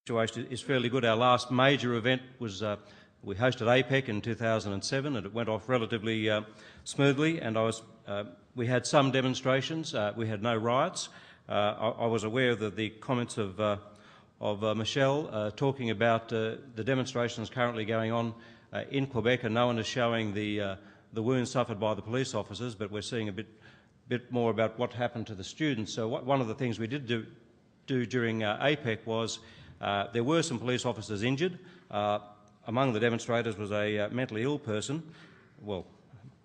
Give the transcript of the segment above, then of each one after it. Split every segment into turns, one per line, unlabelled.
situation is fairly good. Our last major event was we hosted APEC in 2007, and it went off relatively smoothly. And we had some demonstrations. We had no riots. I was aware of the comments of Michelle talking about the demonstrations currently going on in Quebec, and no one is showing the wounds suffered by the police officers, but we're seeing a bit more about what happened to the students. So one of the things we did do during APEC was there were some police officers injured. Among the demonstrators was a mentally ill person. Well,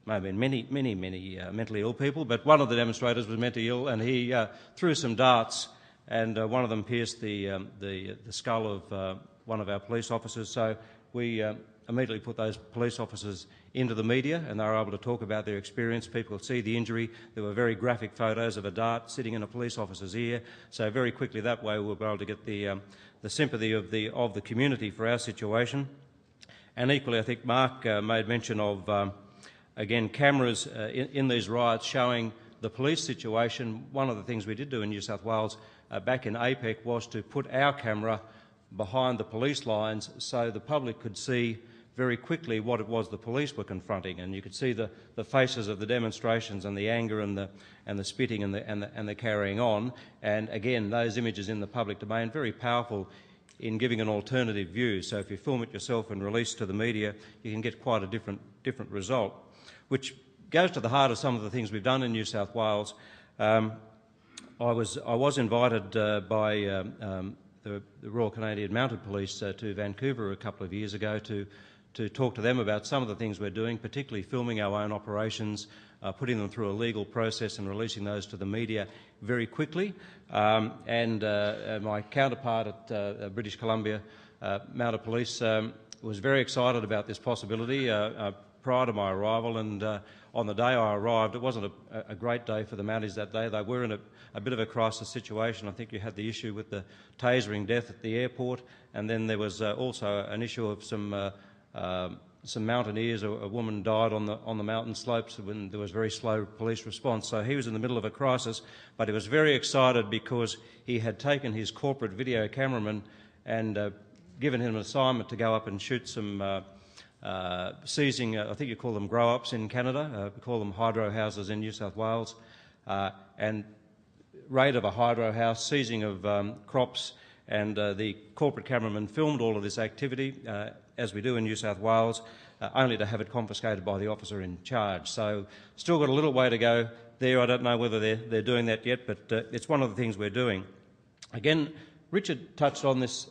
may have been many mentally ill people, but one of the demonstrators was mentally ill, and he threw some darts, and one of them pierced the skull of one of our police officers. So we immediately put those police officers into the media, and they were able to talk about their experience. People could see the injury. There were very graphic photos of a dart sitting in a police officer's ear. So very quickly that way we were able to get the sympathy of the community for our situation. And equally, I think Mark made mention of, again, cameras in these riots showing the police situation. One of the things we did do in New South Wales back in APEC was to put our camera behind the police lines so the public could see very quickly what it was the police were confronting, and you could see the faces of the demonstrations and the anger and the spitting and the carrying on. And again, those images in the public domain, very powerful in giving an alternative view. So if you film it yourself and release to the media, you can get quite a different result, which goes to the heart of some of the things we've done in New South Wales. I was invited by the Royal Canadian Mounted Police to Vancouver a couple of years ago to talk to them about some of the things we're doing, particularly filming our own operations, putting them through a legal process and releasing those to the media very quickly. And my counterpart at British Columbia Mounted Police was very excited about this possibility prior to my arrival, and on the day I arrived, it wasn't a great day for the Mounties that day. They were in a bit of a crisis situation. I think you had the issue with the tasering death at the airport, and then there was also an issue of some mountaineers. A woman died on the mountain slopes when there was very slow police response. So he was in the middle of a crisis, but he was very excited because he had taken his corporate video cameraman and given him an assignment to go up and shoot some seizing, I think you call them grow-ups in Canada, we call them hydro houses in New South Wales, and raid of a hydro house, seizing of crops, and the corporate cameraman filmed all of this activity, as we do in New South Wales, only to have it confiscated by the officer in charge. So still got a little way to go there. I don't know whether they're doing that yet, but it's one of the things we're doing. Again, Richard touched on this.